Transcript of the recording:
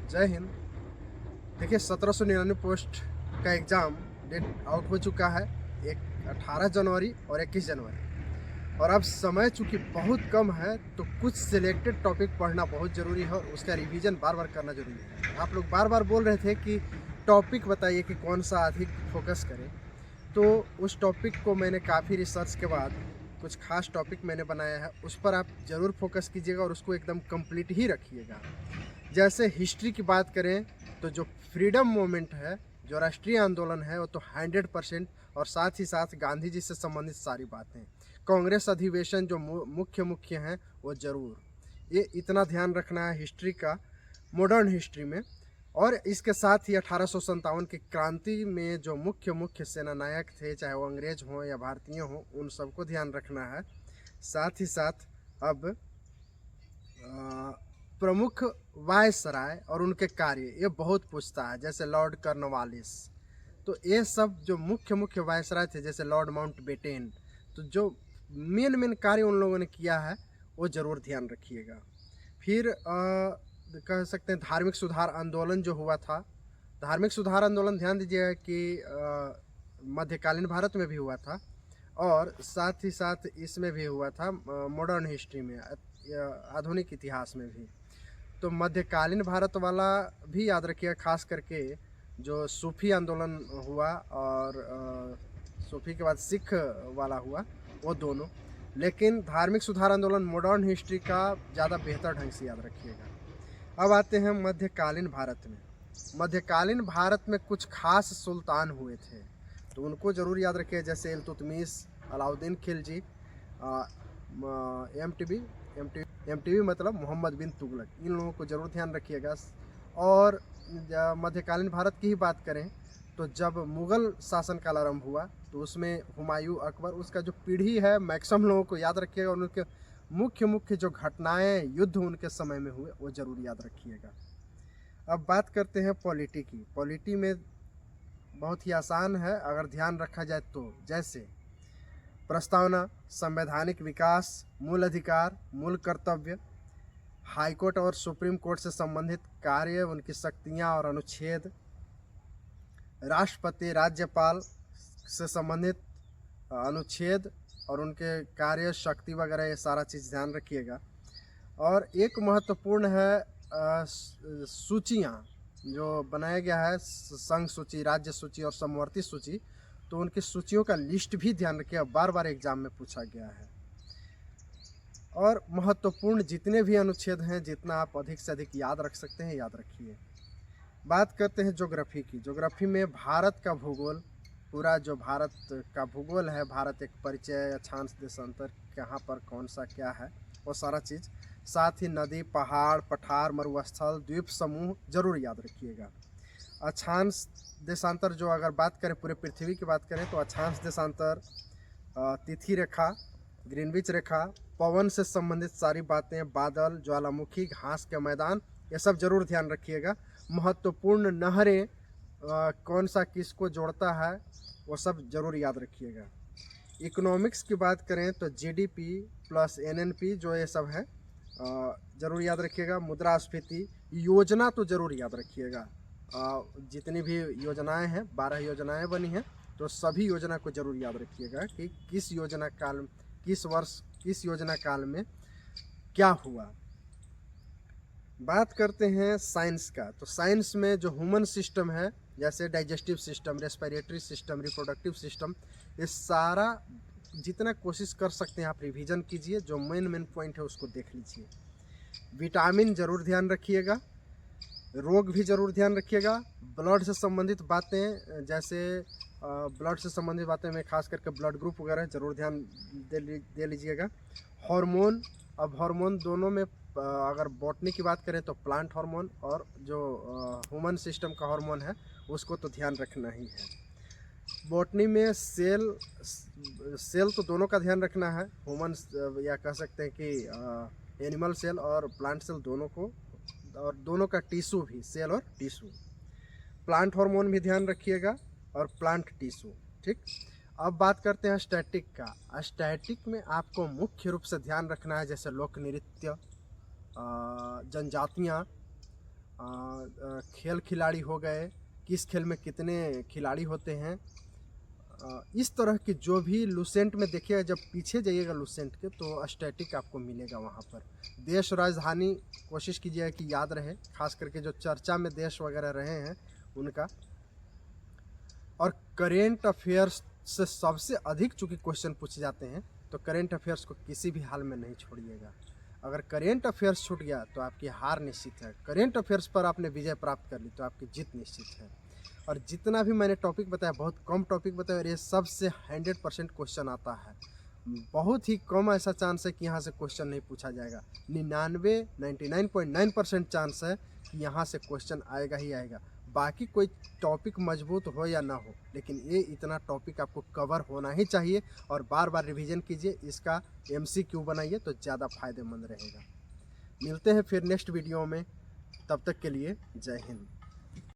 जय हिंद। देखिए 1799 पोस्ट का एग्ज़ाम डेट आउट हो चुका है। एक 18 जनवरी और 21 जनवरी, और अब समय चूँकि बहुत कम है तो कुछ सिलेक्टेड टॉपिक पढ़ना बहुत ज़रूरी है और उसका रिवीजन बार बार करना ज़रूरी है। आप लोग बार बार बोल रहे थे कि टॉपिक बताइए कि कौन सा अधिक फोकस करें, तो उस टॉपिक को मैंने काफ़ी रिसर्च के बाद कुछ खास टॉपिक मैंने बनाया है, उस पर आप ज़रूर फोकस कीजिएगा और उसको एकदम कंप्लीट ही रखिएगा। जैसे हिस्ट्री की बात करें तो जो फ्रीडम मूवमेंट है, जो राष्ट्रीय आंदोलन है, वो तो 100%, और साथ ही साथ गांधी जी से संबंधित सारी बातें, कांग्रेस अधिवेशन जो मुख्य मुख्य हैं वो ज़रूर, ये इतना ध्यान रखना है हिस्ट्री का, मॉडर्न हिस्ट्री में। और इसके साथ ही 1857 की क्रांति में जो मुख्य मुख्य सेना नायक थे, चाहे वो अंग्रेज हों या भारतीय हों, उन सबको ध्यान रखना है। साथ ही साथ अब प्रमुख वायसराय और उनके कार्य, ये बहुत पूछता है, जैसे लॉर्ड कॉर्नवालिस। तो ये सब जो मुख्य मुख्य वायसराय थे, जैसे लॉर्ड माउंटबेटन, तो जो मेन मेन कार्य उन लोगों ने किया है वो ज़रूर ध्यान रखिएगा। फिर कह सकते हैं धार्मिक सुधार आंदोलन जो हुआ था, धार्मिक सुधार आंदोलन ध्यान दीजिएगा कि मध्यकालीन भारत में भी हुआ था और साथ ही साथ इसमें भी हुआ था, मॉडर्न हिस्ट्री में, आधुनिक इतिहास में भी। तो मध्यकालीन भारत वाला भी याद रखिएगा, खास करके जो सूफी आंदोलन हुआ और सूफी के बाद सिख वाला हुआ, वो दोनों। लेकिन धार्मिक सुधार आंदोलन मॉडर्न हिस्ट्री का ज़्यादा बेहतर ढंग से याद रखिएगा। अब आते हैं मध्यकालीन भारत में। मध्यकालीन भारत में कुछ खास सुल्तान हुए थे, तो उनको ज़रूर याद रखिए, जैसे इल्तुतमिश, अलाउद्दीन खिलजी, एमटीबी मतलब मोहम्मद बिन तुगलक, इन लोगों को ज़रूर ध्यान रखिएगा। और मध्यकालीन भारत की ही बात करें तो जब मुग़ल शासनकाल आरंभ हुआ तो उसमें हुमायूं, अकबर, उसका जो पीढ़ी है मैक्सिमम लोगों को याद रखिएगा, और उनके मुख्य मुख्य जो घटनाएं, युद्ध उनके समय में हुए, वो ज़रूर याद रखिएगा। अब बात करते हैं पॉलिटी की। पॉलिटी में बहुत ही आसान है अगर ध्यान रखा जाए तो, जैसे प्रस्तावना, संवैधानिक विकास, मूल अधिकार, मूल कर्तव्य, हाईकोर्ट और सुप्रीम कोर्ट से संबंधित कार्य, उनकी शक्तियां और अनुच्छेद, राष्ट्रपति, राज्यपाल से संबंधित अनुच्छेद और उनके कार्य, शक्ति वगैरह, ये सारा चीज़ ध्यान रखिएगा। और एक महत्वपूर्ण है सूचियाँ, जो बनाया गया है, संघ सूची, राज्य सूची और समवर्ती सूची, तो उनकी सूचियों का लिस्ट भी ध्यान रखिएगा, बार बार एग्जाम में पूछा गया है। और महत्वपूर्ण जितने भी अनुच्छेद हैं, जितना आप अधिक से अधिक याद रख सकते हैं याद रखिए। बात करते हैं ज्योग्राफी की। ज्योग्राफी में भारत का भूगोल, पूरा जो भारत का भूगोल है, भारत एक परिचय, अक्षांश, देशांतर, कहाँ पर कौन सा क्या है, वो सारा चीज़, साथ ही नदी, पहाड़, पठार, मरुस्थल, द्वीप समूह ज़रूर याद रखिएगा। अक्षांश देशांतर, जो अगर बात करें पूरे पृथ्वी की बात करें तो अक्षांश देशांतर, तिथि रेखा, ग्रीनविच रेखा, पवन से संबंधित सारी बातें, बादल, ज्वालामुखी, घास के मैदान, ये सब जरूर ध्यान रखिएगा। महत्वपूर्ण नहरें, कौन सा किसको जोड़ता है, वो सब जरूर याद रखिएगा। इकोनॉमिक्स की बात करें तो जीडीपी प्लस एनएनपी, जो ये सब है, ज़रूर याद रखिएगा। मुद्रास्फीति, योजना तो ज़रूर याद रखिएगा। जितनी भी योजनाएं हैं, 12 योजनाएं बनी हैं, तो सभी योजना को ज़रूर याद रखिएगा कि किस योजना काल, किस वर्ष, किस योजना काल में क्या हुआ। बात करते हैं साइंस का। तो साइंस में जो ह्यूमन सिस्टम है, जैसे digestive system, respiratory system, reproductive system, ये सारा जितना कोशिश कर सकते हैं आप रिवीजन कीजिए, जो मेन मेन पॉइंट है उसको देख लीजिए। विटामिन ज़रूर ध्यान रखिएगा, रोग भी ज़रूर ध्यान रखिएगा। ब्लड से संबंधित बातें, जैसे ब्लड से संबंधित बातें में खास करके ब्लड ग्रुप वगैरह ज़रूर ध्यान दे लीजिएगा। हार्मोन, अब हार्मोन दोनों में अगर बॉटनी की बात करें तो प्लांट हार्मोन, और जो ह्यूमन सिस्टम का हार्मोन है उसको तो ध्यान रखना ही है। बॉटनी में सेल तो दोनों का ध्यान रखना है, ह्यूमन या कह सकते हैं कि एनिमल सेल और प्लांट सेल दोनों को, और दोनों का टिश्यू भी, सेल और टिश्यू। प्लांट हार्मोन भी ध्यान रखिएगा और प्लांट टिश्यू, ठीक। अब बात करते हैं स्टैटिक का। स्टैटिक में आपको मुख्य रूप से ध्यान रखना है, जैसे लोक नृत्य, जनजातियाँ, खेल खिलाड़ी हो गए, किस खेल में कितने खिलाड़ी होते हैं, इस तरह की जो भी लूसेंट में देखिएगा, जब पीछे जाइएगा लूसेंट के तो स्टैटिक आपको मिलेगा वहाँ पर। देश राजधानी कोशिश कीजिएगा कि याद रहे, खास करके जो चर्चा में देश वगैरह रहे हैं उनका। और करेंट अफेयर्स से सबसे अधिक चूँकि क्वेश्चन पूछे जाते हैं, तो करेंट अफेयर्स को किसी भी हाल में नहीं छोड़िएगा। अगर करेंट अफेयर्स छूट गया तो आपकी हार निश्चित है, करेंट अफेयर्स पर आपने विजय प्राप्त कर ली तो आपकी जीत निश्चित है। और जितना भी मैंने टॉपिक बताया, बहुत कम टॉपिक बताया, और ये सबसे 100% क्वेश्चन आता है। बहुत ही कम ऐसा चांस है कि यहाँ से क्वेश्चन नहीं पूछा जाएगा। 99.9% चांस है कि यहाँ से क्वेश्चन आएगा ही आएगा। बाकी कोई टॉपिक मजबूत हो या ना हो, लेकिन ये इतना टॉपिक आपको कवर होना ही चाहिए। और बार बार रिवीजन कीजिए, इसका MCQ बनाइए तो ज़्यादा फायदेमंद रहेगा। मिलते हैं फिर नेक्स्ट वीडियो में, तब तक के लिए जय हिंद।